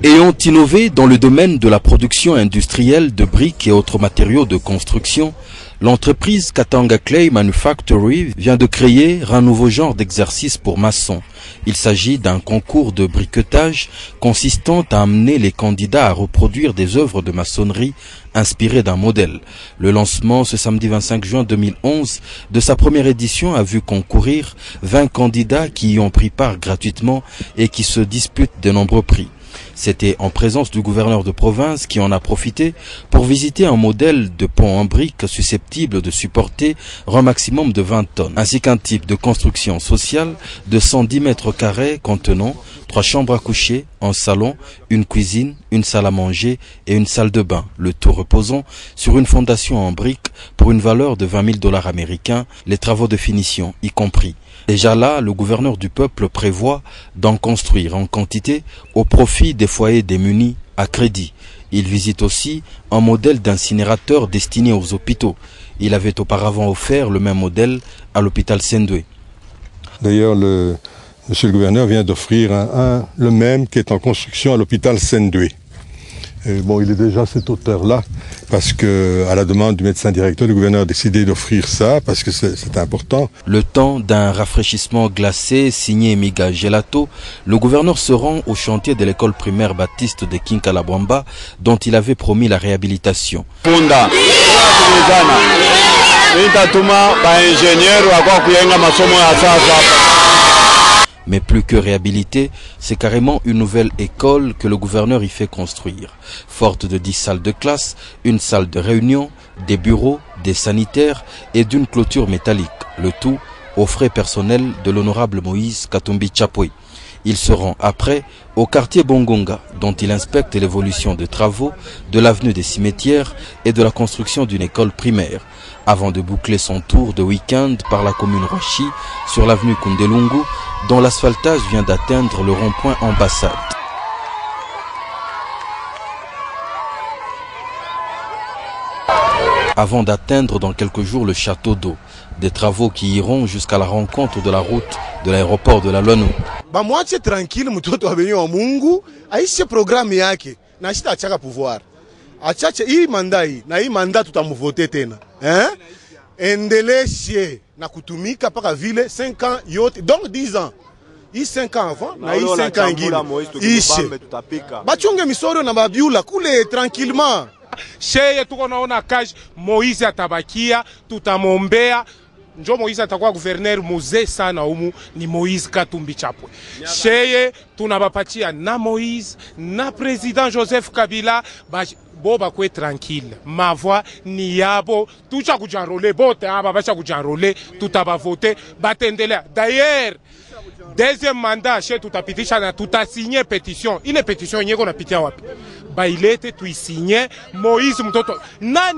Ayant innové dans le domaine de la production industrielle de briques et autres matériaux de construction, l'entreprise Katanga Clay Manufactory vient de créer un nouveau genre d'exercice pour maçons. Il s'agit d'un concours de briquetage consistant à amener les candidats à reproduire des œuvres de maçonnerie inspirées d'un modèle. Le lancement ce samedi 25 juin 2011 de sa première édition a vu concourir 20 candidats qui y ont pris part gratuitement et qui se disputent de nombreux prix. C'était en présence du gouverneur de province qui en a profité pour visiter un modèle de pont en briques susceptible de supporter un maximum de 20 tonnes, ainsi qu'un type de construction sociale de 110 mètres carrés contenant 3 chambres à coucher, un salon, une cuisine, une salle à manger et une salle de bain, le tout reposant sur une fondation en briques pour une valeur de 20 000 $ américains, les travaux de finition y compris. Déjà là, le gouverneur du peuple prévoit d'en construire en quantité au profit des foyers démunis à crédit. Il visite aussi un modèle d'incinérateur destiné aux hôpitaux. Il avait auparavant offert le même modèle à l'hôpital Sendoué. D'ailleurs, monsieur le gouverneur vient d'offrir le même qui est en construction à l'hôpital Sendoué. Bon, il est déjà à cette hauteur-là, parce que, à la demande du médecin directeur, le gouverneur a décidé d'offrir ça, parce que c'est important. Le temps d'un rafraîchissement glacé, signé Miga Gelato, le gouverneur se rend au chantier de l'école primaire baptiste de Kinkalabwamba, dont il avait promis la réhabilitation. Mais plus que réhabiliter, c'est carrément une nouvelle école que le gouverneur y fait construire. Forte de 10 salles de classe, une salle de réunion, des bureaux, des sanitaires et d'une clôture métallique. Le tout aux frais personnels de l'honorable Moïse Katumbi Chapwe. Il se rend après au quartier Bongonga, dont il inspecte l'évolution des travaux de l'avenue des Cimetières et de la construction d'une école primaire, avant de boucler son tour de week-end par la commune Rochi sur l'avenue Kundelungu, dont l'asphaltage vient d'atteindre le rond-point Ambassade. Avant d'atteindre dans quelques jours le château d'eau, des travaux qui iront jusqu'à la rencontre de la route de l'aéroport de la Lonu. Bamwache tranquille mtoto wa benyo wa Mungu aishe programu yake na shita achaka pouvoir. Achache hii mandai na hii manda tutamuvote tena. Endeleshe na kutumika paka vile 5 ans yote donc 10 ans. Hii 5 ans avant na hii 5 ans ingine. Ishe. Bachunge misoro na babiula kule tranquillement. Sheye tuko naona kazi Moise atabakia, tutamombea. Njo Moise atakuwa gouverneur mzee sana humu ni Moïse Katumbi Chapwe. Sheye tunabapatia na Moïse na président Joseph Kabila boba kwe tranquille. Ma voix ni yabo tucha kujanrole bote aba bacha kujanrole tutabavote batendelea. D'ailleurs deuxième mandat chez tutapitisha na tutasigner pétition. Ile pétition nyeko napitia wapi? Ba ilete tuisigner Moïse mtoto nani